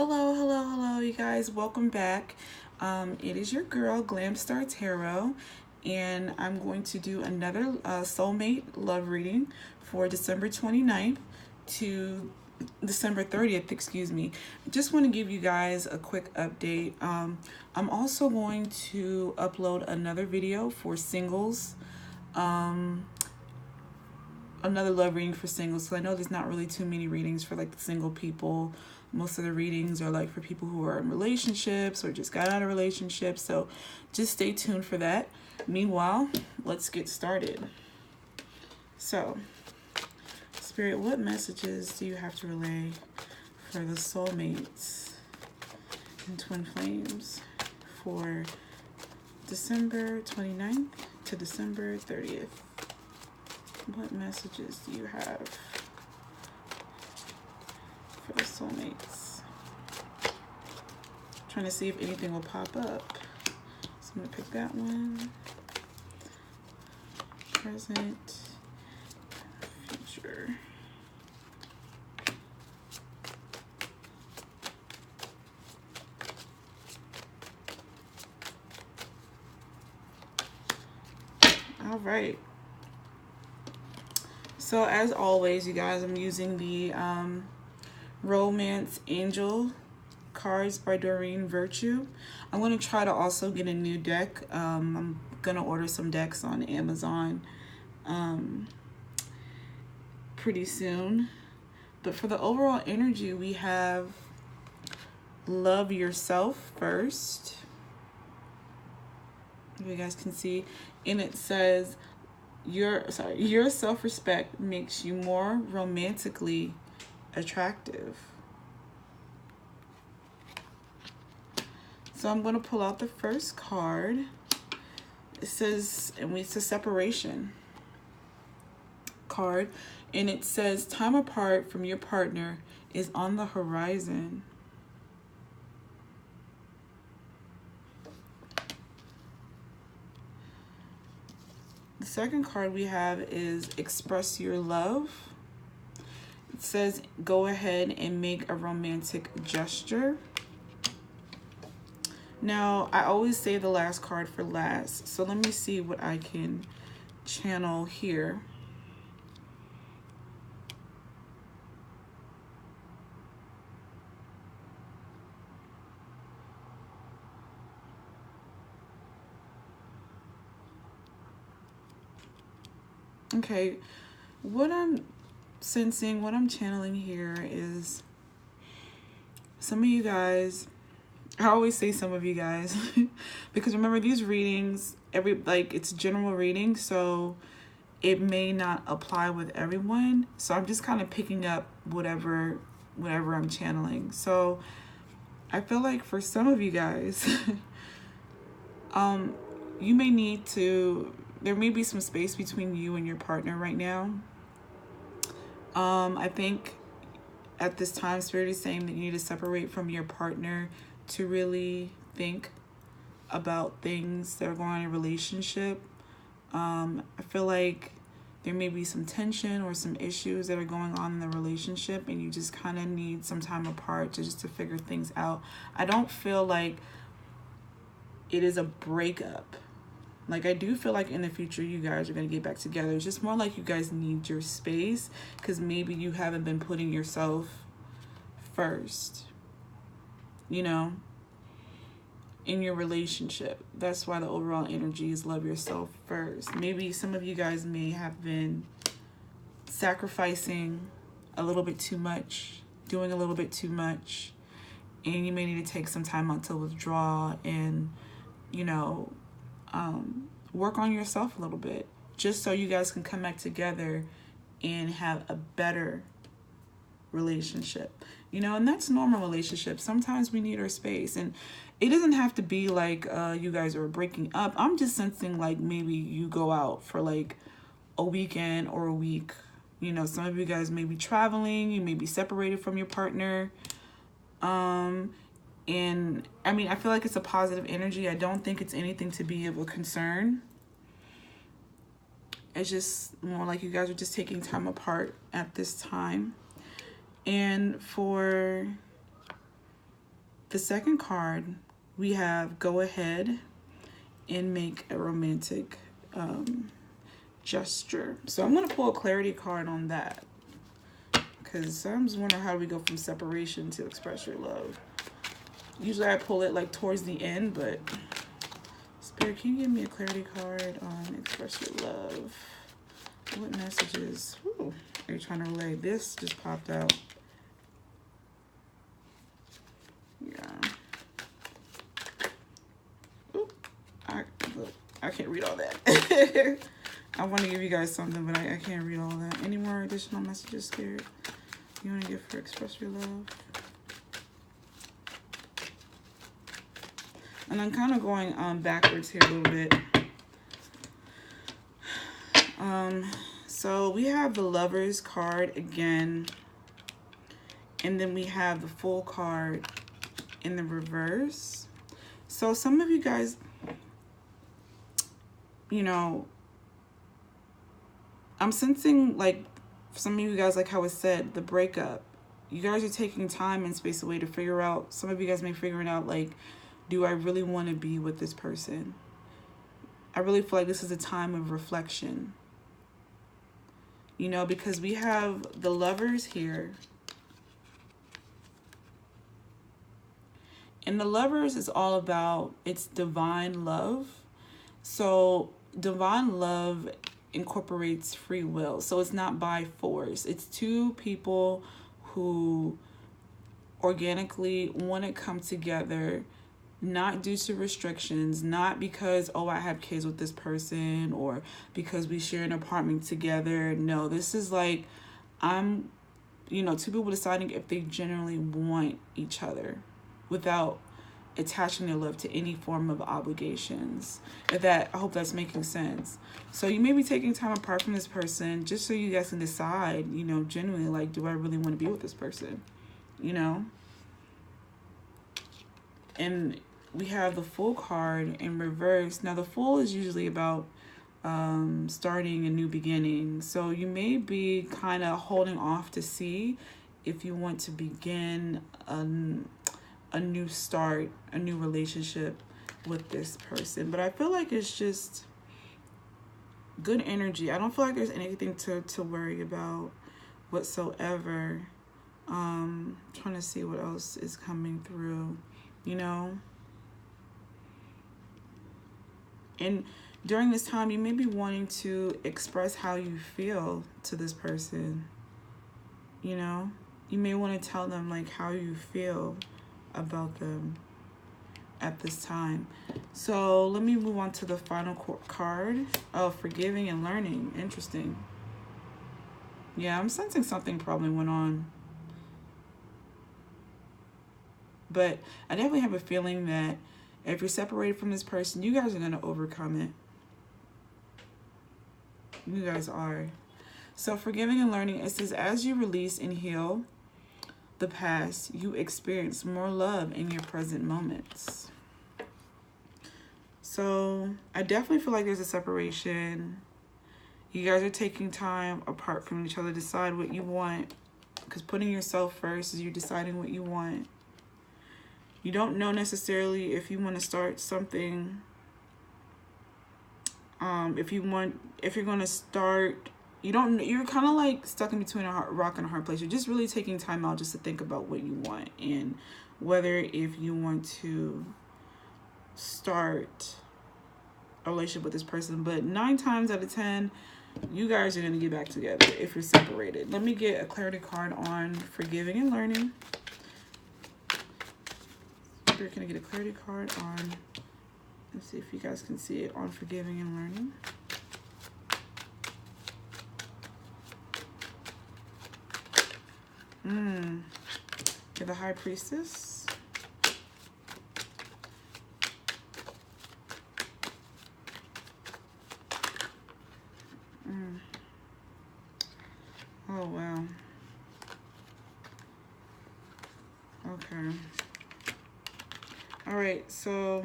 Hello, you guys. Welcome back. It is your girl, Glam Star Tarot, and I'm going to do another soulmate love reading for December 29th to December 30th, excuse me. I just want to give you guys a quick update. I'm also going to upload another video for singles. Another love reading for singles. So I know there's not really too many readings for like the single people. Most of the readings are like for people who are in relationships or just got out of relationships. So just stay tuned for that. Meanwhile, let's get started. So, Spirit, what messages do you have to relay for the soulmates and twin flames for December 29th to December 30th? What messages do you have for the soulmates? Trying to see if anything will pop up. So I'm going to pick that one. Present, future. All right. So as always, you guys, I'm using the Romance Angel cards by Doreen Virtue. I'm going to try to also get a new deck. I'm going to order some decks on Amazon pretty soon. But for the overall energy, we have love yourself first. If you guys can see. And it says, your self-respect makes you more romantically attractive. So I'm going to pull out the first card. It says, and it's a separation card, and it says time apart from your partner is on the horizon. The second card we have is express your love. It says go ahead and make a romantic gesture. Now, I always save the last card for last, so let me see what I can channel here. Okay, what I'm sensing, what I'm channeling here is some of you guys, I always say some of you guys, because remember these readings, it's general reading, so it may not apply with everyone. So I'm just kind of picking up whatever I'm channeling. So I feel like for some of you guys, you may need to, there may be some space between you and your partner right now. I think at this time, Spirit is saying that you need to separate from your partner to really think about things that are going on in a relationship. I feel like there may be some tension or some issues that are going on in the relationship, and you just kind of need some time apart to figure things out. I don't feel like it is a breakup. Like, I do feel like in the future you guys are going to get back together. It's just more like you guys need your space because maybe you haven't been putting yourself first, you know, in your relationship. That's why the overall energy is love yourself first. Maybe some of you guys may have been sacrificing a little bit too much, doing a little bit too much, and you may need to take some time out to withdraw and, you know, work on yourself a little bit, just so you guys can come back together and have a better relationship, you know. And that's normal relationship. Sometimes we need our space, and it doesn't have to be like you guys are breaking up. I'm just sensing like maybe you go out for like a weekend or a week, you know. Some of you guys may be traveling, you may be separated from your partner, and I mean, I feel like it's a positive energy. I don't think it's anything to be of a concern. It's just more like you guys are just taking time apart at this time. And for The second card, we have go ahead and make a romantic gesture. So I'm going to pull a clarity card on that, because I'm just wondering, how do we go from separation to express your love? Usually I pull it like towards the end, but Spirit, can you give me a clarity card on express your love? What messages are you trying to relay? This just popped out. Yeah. Look, I can't read all that. I want to give you guys something, but I can't read all that. Any more additional messages, Spirit, you want to give for express your love? And I'm kind of going backwards here a little bit. So we have the Lovers card again, and then we have the Fool card in the reverse. So some of you guys, you know, I'm sensing, like, some of you guys, like how it said, the breakup. You guys are taking time and space away to figure out. Some of you guys may figure it out, like, do I really want to be with this person? I really feel like this is a time of reflection. You know, because we have the Lovers here. And the Lovers is all about, it's divine love. So divine love incorporates free will. So it's not by force. It's two people who organically want to come together, not due to restrictions, not because, oh, I have kids with this person, or because we share an apartment together. No, this is like, two people deciding if they genuinely want each other without attaching their love to any form of obligations. I hope that's making sense. So you may be taking time apart from this person just so you guys can decide, genuinely, like, do I really want to be with this person? And we have the Fool card in reverse. Now the Fool is usually about starting a new beginning. So you may be kind of holding off to see if you want to begin a new start, a new relationship with this person. But I feel like it's just good energy. I don't feel like there's anything to worry about whatsoever. Trying to see what else is coming through, And during this time, you may be wanting to express how you feel to this person. You may want to tell them, like, how you feel about them at this time. So let me move on to the final card. Oh, forgiving and learning. Interesting. Yeah, I'm sensing something probably went on. But I definitely have a feeling that if you're separated from this person, you guys are going to overcome it. You guys are. So forgiving and learning, it says, as you release and heal the past, you experience more love in your present moments. So I definitely feel like there's a separation. You guys are taking time apart from each other to decide what you want. Because putting yourself first is you deciding what you want. You don't know necessarily if you want to start something. If you're going to start, you're kind of like stuck in between a rock and a hard place. You're just really taking time out just to think about what you want and whether if you want to start a relationship with this person. But 9 times out of 10, you guys are going to get back together if you're separated. Let me get a clarity card on forgiving and learning. Can I get a clarity card on, let's see if you guys can see it, on forgiving and learning. Okay, the High Priestess. Oh, wow. Okay. All right, so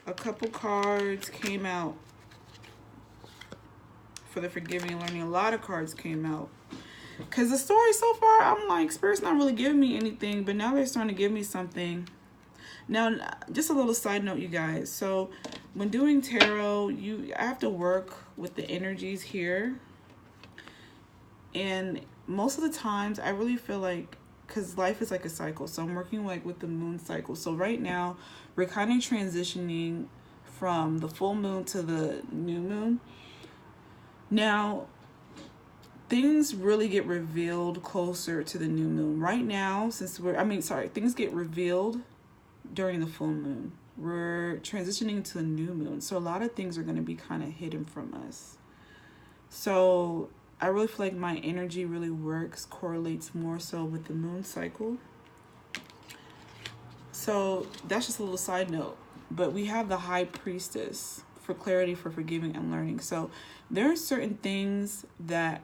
a couple cards came out for the forgiving and learning. A lot of cards came out. Because the story so far, I'm like, Spirit's not really giving me anything, but now they're starting to give me something. Now, just a little side note, you guys. So when doing tarot, I have to work with the energies here. And most of the times, I really feel like, because life is like a cycle. So I'm working like with the moon cycle. So right now, we're kind of transitioning from the full moon to the new moon. Now, things really get revealed closer to the new moon. Right now, things get revealed during the full moon. We're transitioning to the new moon. So a lot of things are going to be kind of hidden from us. So I really feel like my energy really correlates more so with the moon cycle. So that's just a little side note. But we have the High Priestess for clarity, for forgiving, and learning. So there are certain things that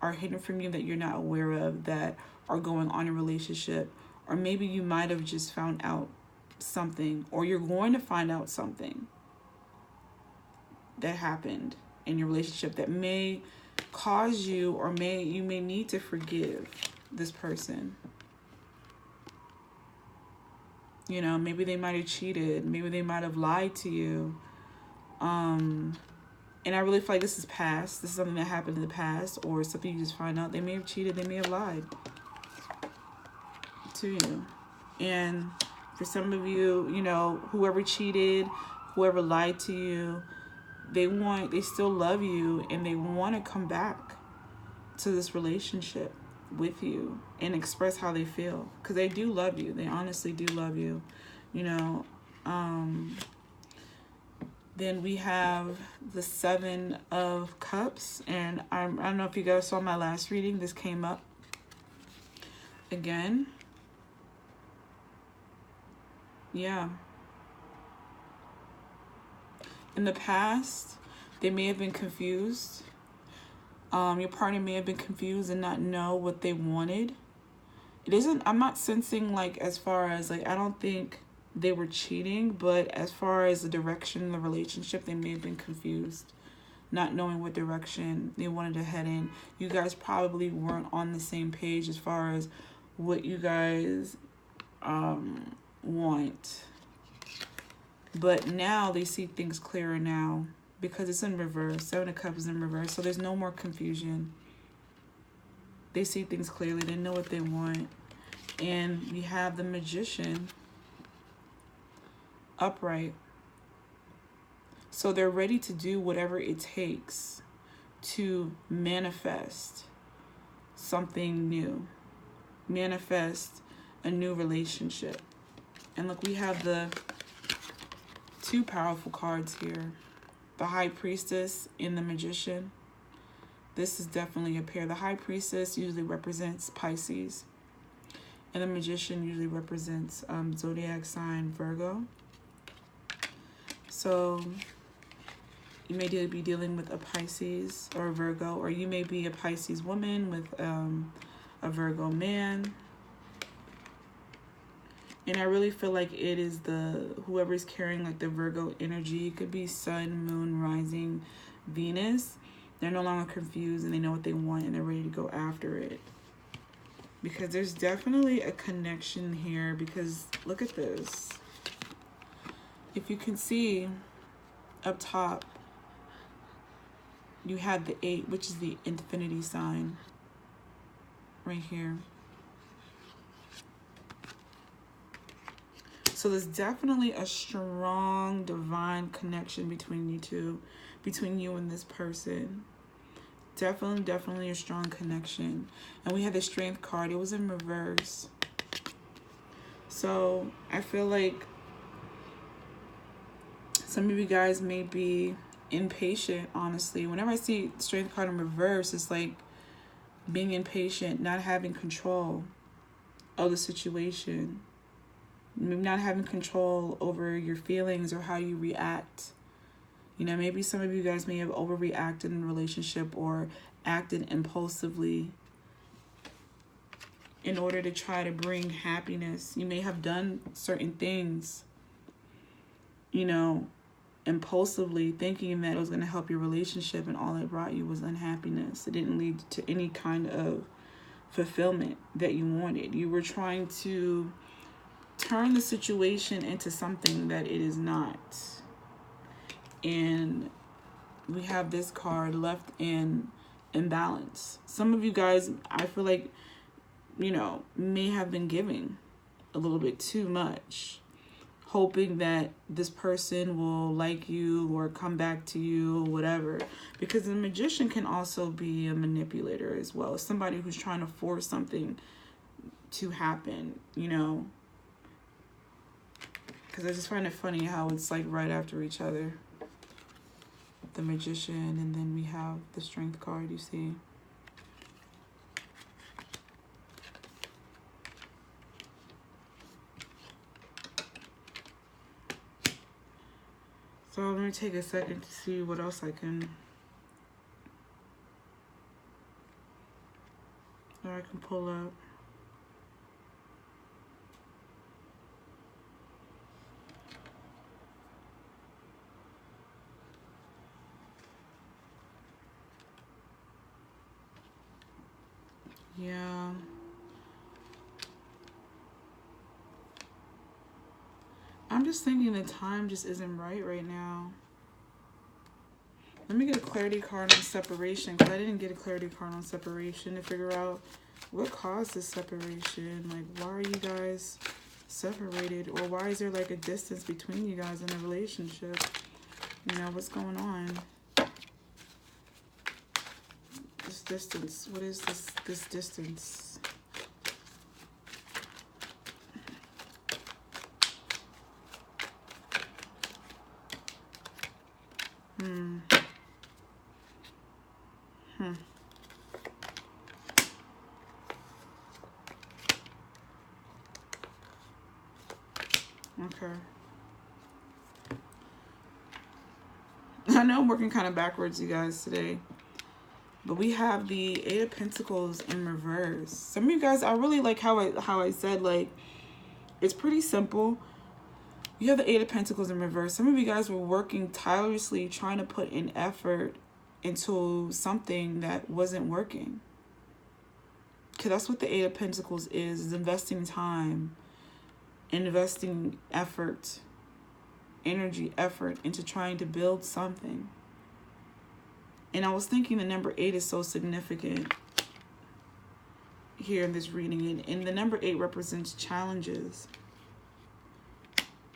are hidden from you that you're not aware of that are going on in a relationship. Or maybe you might have just found out something, or you're going to find out something that happened in your relationship that may cause you, or you may need to forgive this person. You know, maybe they might have cheated, maybe they might have lied to you. And I really feel like this is past. This is something that happened in the past, or something you just find out. They may have cheated, they may have lied to you. And for some of you, you know, whoever cheated, whoever lied to you, they still love you, and they want to come back to this relationship with you and express how they feel, because they do love you. They honestly do love you, you know. Then we have the Seven of Cups, and I don't know if you guys saw my last reading. This came up again. Yeah. In the past, they may have been confused. Your partner may have been confused and not know what they wanted. I'm not sensing like, as far as like, I don't think they were cheating, but as far as the direction of the relationship, they may have been confused, not knowing what direction they wanted to head in. You guys probably weren't on the same page as far as what you guys want. But now they see things clearer now, because it's in reverse. Seven of Cups is in reverse, so there's no more confusion. They see things clearly. They know what they want. And we have the Magician upright. So they're ready to do whatever it takes to manifest something new. Manifest a new relationship. And look, we have the two powerful cards here. The High Priestess and the Magician. This is definitely a pair. The High Priestess usually represents Pisces, and the Magician usually represents zodiac sign Virgo. So you may be dealing with a Pisces or a Virgo, or you may be a Pisces woman with a Virgo man. And I really feel like it is whoever's carrying like the Virgo energy. It could be Sun, Moon, Rising, Venus. They're no longer confused, and they know what they want, and they're ready to go after it. Because there's definitely a connection here, because look at this. If you can see up top, you have the 8, which is the infinity sign right here. So there's definitely a strong divine connection between you two, between you and this person. Definitely a strong connection. And we had the Strength card. It was in reverse. So I feel like some of you guys may be impatient, honestly. Whenever I see Strength card in reverse, it's like being impatient, not having control of the situation. Not having control over your feelings or how you react. You know, maybe some of you guys may have overreacted in a relationship or acted impulsively in order to try to bring happiness. You may have done certain things, you know, impulsively, thinking that it was going to help your relationship, and all it brought you was unhappiness. It didn't lead to any kind of fulfillment that you wanted. You were trying to turn the situation into something that it is not. And we have this card, left in imbalance. Some of you guys, I feel like, may have been giving a little bit too much, hoping that this person will like you or come back to you or whatever. Because the magician can also be a manipulator as well. Somebody who's trying to force something to happen, Because I just find it funny how it's like right after each other. The magician, and then we have the strength card, you see. So I'm going to take a second to see what else I can pull up. Yeah. I'm just thinking the time just isn't right now. Let me get a clarity card on separation, because I didn't get a clarity card on separation to figure out what caused this separation. Like, why are you guys separated? Or why is there like a distance between you guys in a relationship? What's going on? This distance. What is this distance? Okay. I know I'm working kind of backwards, you guys, today. But we have the Eight of Pentacles in reverse. Some of you guys, I really like how I said, like, it's pretty simple. You have the Eight of Pentacles in reverse. Some of you guys were working tirelessly trying to put in effort into something that wasn't working. Because that's what the Eight of Pentacles is investing time, investing effort, energy, effort into trying to build something. And I was thinking the number 8 is so significant here in this reading. And the number 8 represents challenges.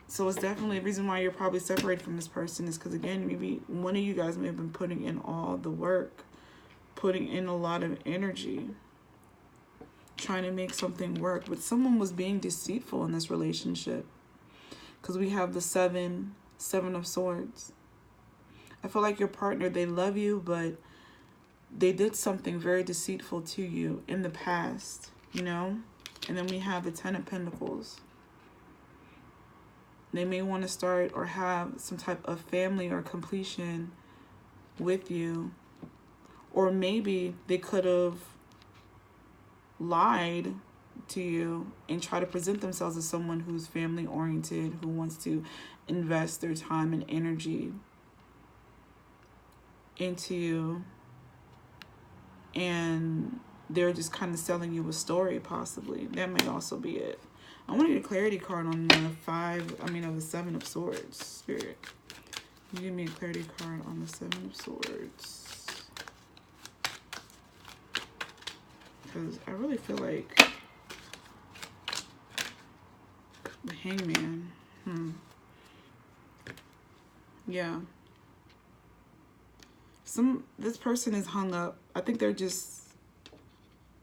So it's definitely a reason why you're probably separated from this person is because, again, maybe one of you guys may have been putting in all the work, putting in a lot of energy, trying to make something work. But someone was being deceitful in this relationship because we have the Seven of Swords. I feel like your partner, they love you, but they did something very deceitful to you in the past, And then we have the Ten of Pentacles. They may want to start or have some type of family or completion with you. Or maybe they could have lied to you and try to present themselves as someone who's family oriented, who wants to invest their time and energy into you, and they're just kind of selling you a story, possibly. That might also be it. I want to get a clarity card on the Seven of Swords, Spirit. You give me a clarity card on the Seven of Swords. Because I really feel like the Hangman. Yeah. This person is hung up. I think they're just,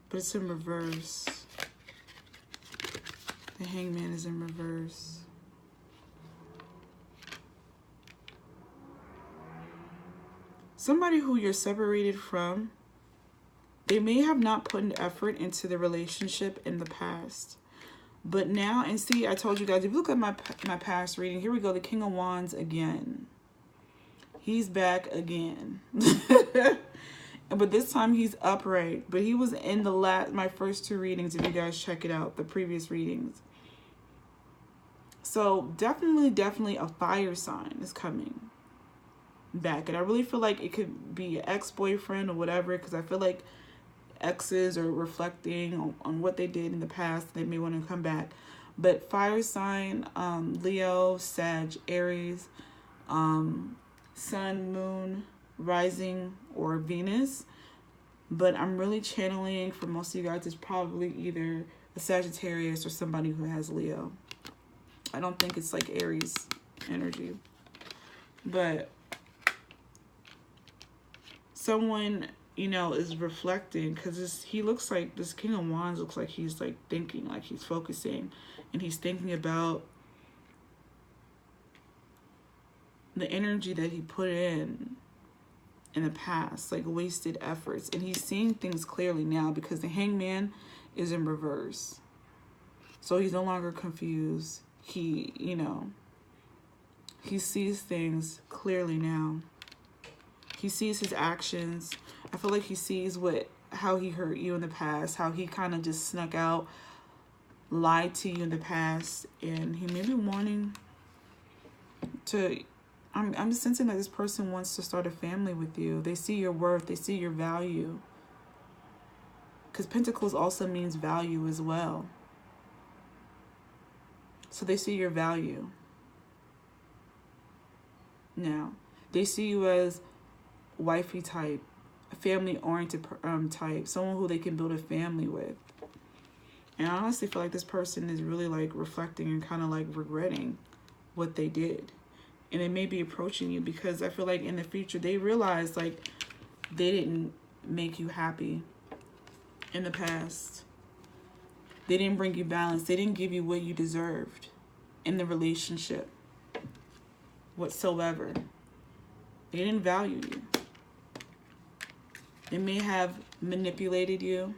but it's in reverse. The Hangman is in reverse. Somebody who you're separated from, they may have not put an effort into the relationship in the past. But now, and see, I told you guys, if you look at my past reading, here we go, the King of Wands again. He's back again. But this time he's upright. But he was in my first two readings, if you guys check it out, the previous readings. So definitely a fire sign is coming back. And I really feel like it could be an ex-boyfriend or whatever, because I feel like exes or reflecting on what they did in the past. They may want to come back. But fire sign, Leo, Sag, Aries, Sun, Moon, Rising, or Venus. But I'm really channeling for most of you guys, it's probably either a Sagittarius or somebody who has Leo. I don't think it's like Aries energy. But someone, you know, is reflecting, because he looks like, this King of Wands looks like he's like thinking, like he's focusing, and he's thinking about the energy that he put in the past, like wasted efforts. And he's seeing things clearly now because the Hangman is in reverse. So he's no longer confused. He, you know, he sees things clearly now. He sees his actions. I feel like he sees how he hurt you in the past, how he kind of just snuck out, lied to you in the past, and he may be wanting to, I'm sensing that this person wants to start a family with you. They see your worth. They see your value. Because Pentacles also means value as well. So they see your value. Now, they see you as wifey type, a family-oriented type, someone who they can build a family with. And I honestly feel like this person is really like reflecting and kind of like regretting what they did. And they may be approaching you because I feel like in the future they realize like they didn't make you happy in the past. They didn't bring you balance. They didn't give you what you deserved in the relationship whatsoever. They didn't value you. They may have manipulated you.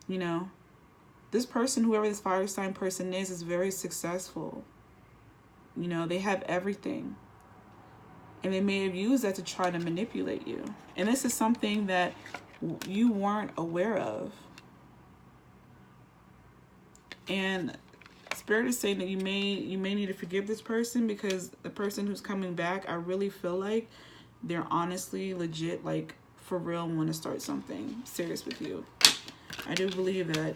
You know, this person, whoever this fire sign person is very successful. You know, they have everything. And they may have used that to try to manipulate you. And this is something that you weren't aware of. And Spirit is saying that you may need to forgive this person, because the person who's coming back, I really feel like they're honestly legit, like for real, want to start something serious with you. I do believe that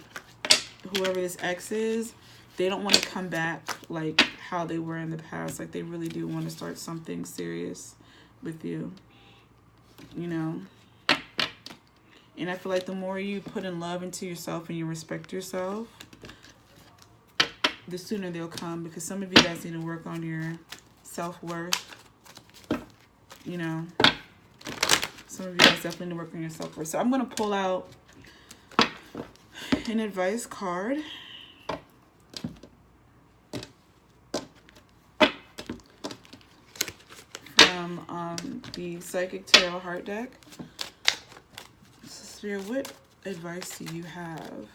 whoever this ex is, they don't want to come back like how they were in the past. Like they really do want to start something serious with you, you know. And I feel like the more you put in love into yourself and you respect yourself, the sooner they'll come. Because some of you guys need to work on your self-worth, you know. Some of you guys definitely need to work on your self-worth. So I'm going to pull out an advice card. From the Psychic Tarot Heart deck. Spirit, what advice do you have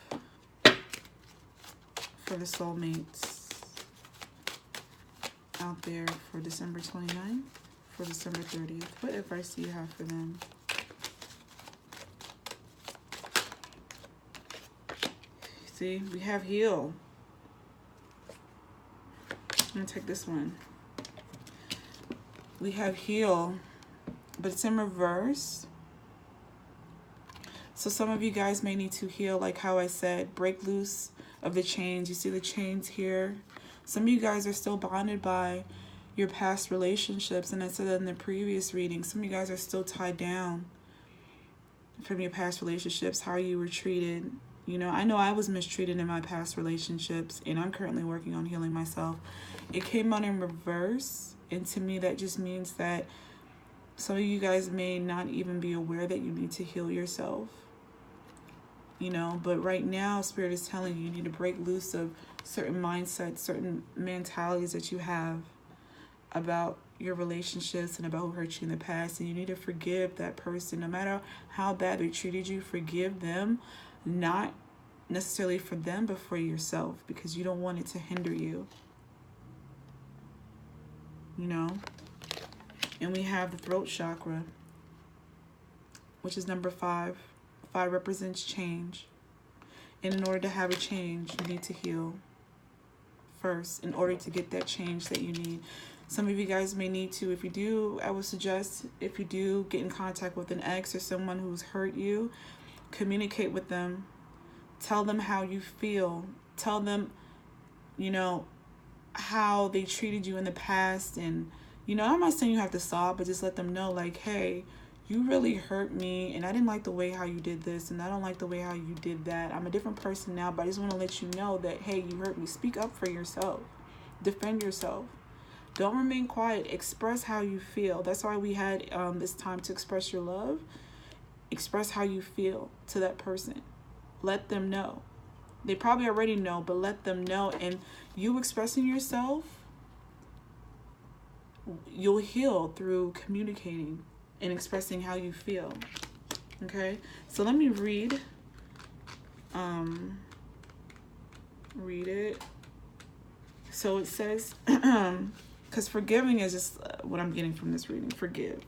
for the soulmates out there for December 29th, for December 30th? What advice do you have for them? See, we have heal. I'm going to take this one. We have heal, but it's in reverse. So some of you guys may need to heal, like how I said, break loose of the chains. You see the chains here? Some of you guys are still bonded by your past relationships, and I said that in the previous reading. Some of you guys are still tied down from your past relationships, how you were treated. You know I was mistreated in my past relationships, and I'm currently working on healing myself. It came out in reverse, and to me that just means that some of you guys may not even be aware that you need to heal yourself. You know, but right now Spirit is telling you need to break loose of certain mindsets, certain mentalities that you have about your relationships and about who hurt you in the past. And you need to forgive that person. No matter how bad they treated you, forgive them. Not necessarily for them, but for yourself, because you don't want it to hinder you. You know? And we have the throat chakra, which is number 5. 5 represents change. And in order to have a change, you need to heal first in order to get that change that you need. Some of you guys may need to, if you do, I would suggest, if you do get in contact with an ex or someone who's hurt you, communicate with them. Tell them how you feel. Tell them, you know, how they treated you in the past. And, you know, I'm not saying you have to sob, but just let them know, like, hey, you really hurt me, and I didn't like the way how you did this, and I don't like the way how you did that. I'm a different person now, but I just want to let you know that, hey, you hurt me. Speak up for yourself. Defend yourself. Don't remain quiet. Express how you feel. That's why we had this time to express your love. Express how you feel to that person. Let them know. They probably already know, but let them know. And you expressing yourself, you'll heal through communicating and expressing how you feel. Okay? So let me read it. So it says, because forgiving is just what I'm getting from this reading. Forgive.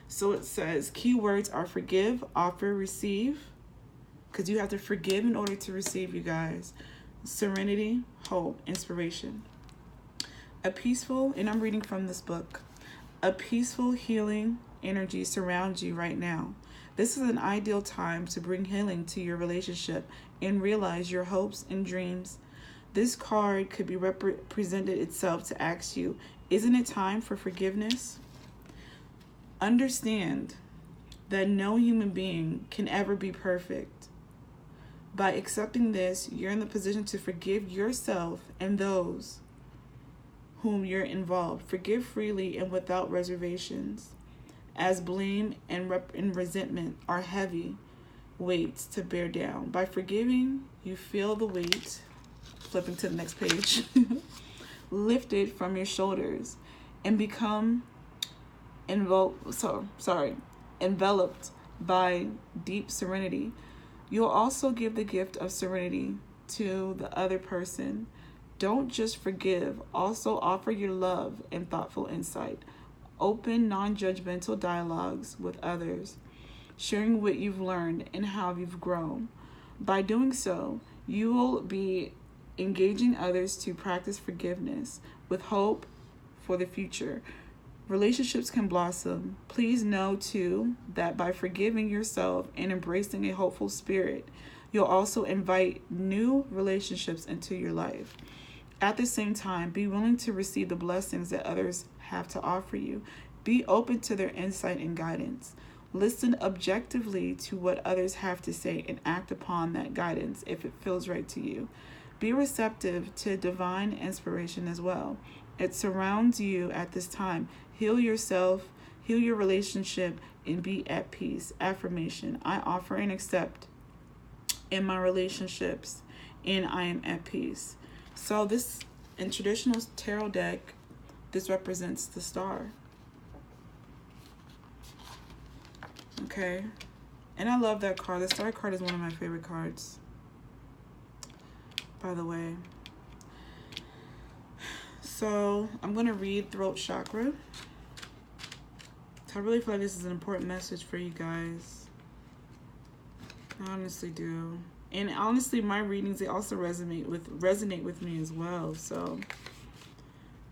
So it says, keywords are forgive, offer, receive. Because you have to forgive in order to receive, you guys. Serenity, hope, inspiration. A peaceful, and I'm reading from this book, a peaceful, healing energy surrounds you right now. This is an ideal time to bring healing to your relationship and realize your hopes and dreams. This card could be represented itself to ask you, isn't it time for forgiveness? Understand that no human being can ever be perfect. By accepting this, you're in the position to forgive yourself and those whom you're involved. Forgive freely and without reservations, as blame and resentment are heavy weights to bear down. By forgiving, you feel the weight, flipping to the next page, lifted from your shoulders and become enveloped by deep serenity. You'll also give the gift of serenity to the other person. Don't just forgive, also offer your love and thoughtful insight. Open, non-judgmental dialogues with others, sharing what you've learned and how you've grown. By doing so, you will be engaging others to practice forgiveness with hope for the future. Relationships can blossom. Please know, too, that by forgiving yourself and embracing a hopeful spirit, you'll also invite new relationships into your life. At the same time, be willing to receive the blessings that others have to offer you. Be open to their insight and guidance. Listen objectively to what others have to say and act upon that guidance if it feels right to you. Be receptive to divine inspiration as well. It surrounds you at this time. Heal yourself, heal your relationship, and be at peace. Affirmation: I offer and accept in my relationships, and I am at peace. So this, in traditional tarot deck, this represents the star. Okay. And I love that card. The star card is one of my favorite cards, by the way. So I'm going to read throat chakra. I really feel like this is an important message for you guys. I honestly do. And honestly, my readings, they also resonate with me as well. So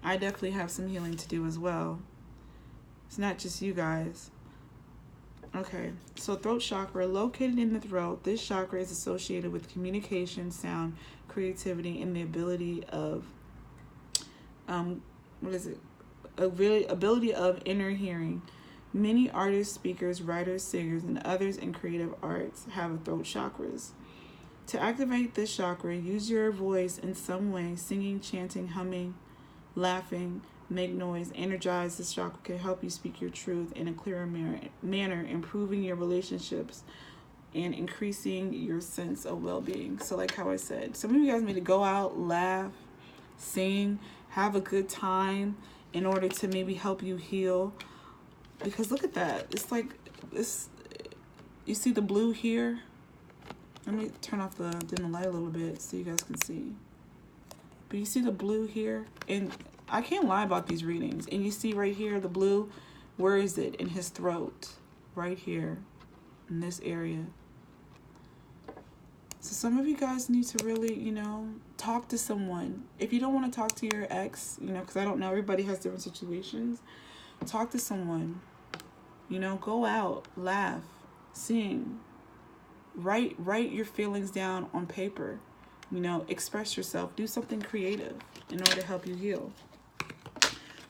I definitely have some healing to do as well. It's not just you guys. Okay, so throat chakra, located in the throat. This chakra is associated with communication, sound, creativity, and the ability of ability of inner hearing. Many artists, speakers, writers, singers, and others in creative arts have throat chakras. To activate this chakra, use your voice in some way. Singing, chanting, humming, laughing, make noise. Energize this chakra can help you speak your truth in a clearer manner, improving your relationships and increasing your sense of well-being. So like how I said, some of you guys need to go out, laugh, sing, have a good time in order to maybe help you heal. Because look at that. It's like this. You see the blue here? Let me turn off the dim light a little bit so you guys can see. But you see the blue here? And I can't lie about these readings. And you see right here, the blue, where is it? In his throat. Right here. In this area. So some of you guys need to really, talk to someone. If you don't want to talk to your ex, you know, because I don't know, everybody has different situations. Talk to someone. You know, go out, laugh, sing, write your feelings down on paper. You know, express yourself. Do something creative in order to help you heal.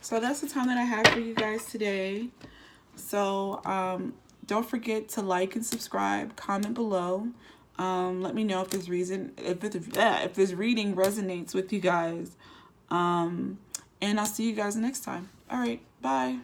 So that's the time that I have for you guys today. So don't forget to like and subscribe. Comment below. Let me know if this reading resonates with you guys. And I'll see you guys next time. All right, bye.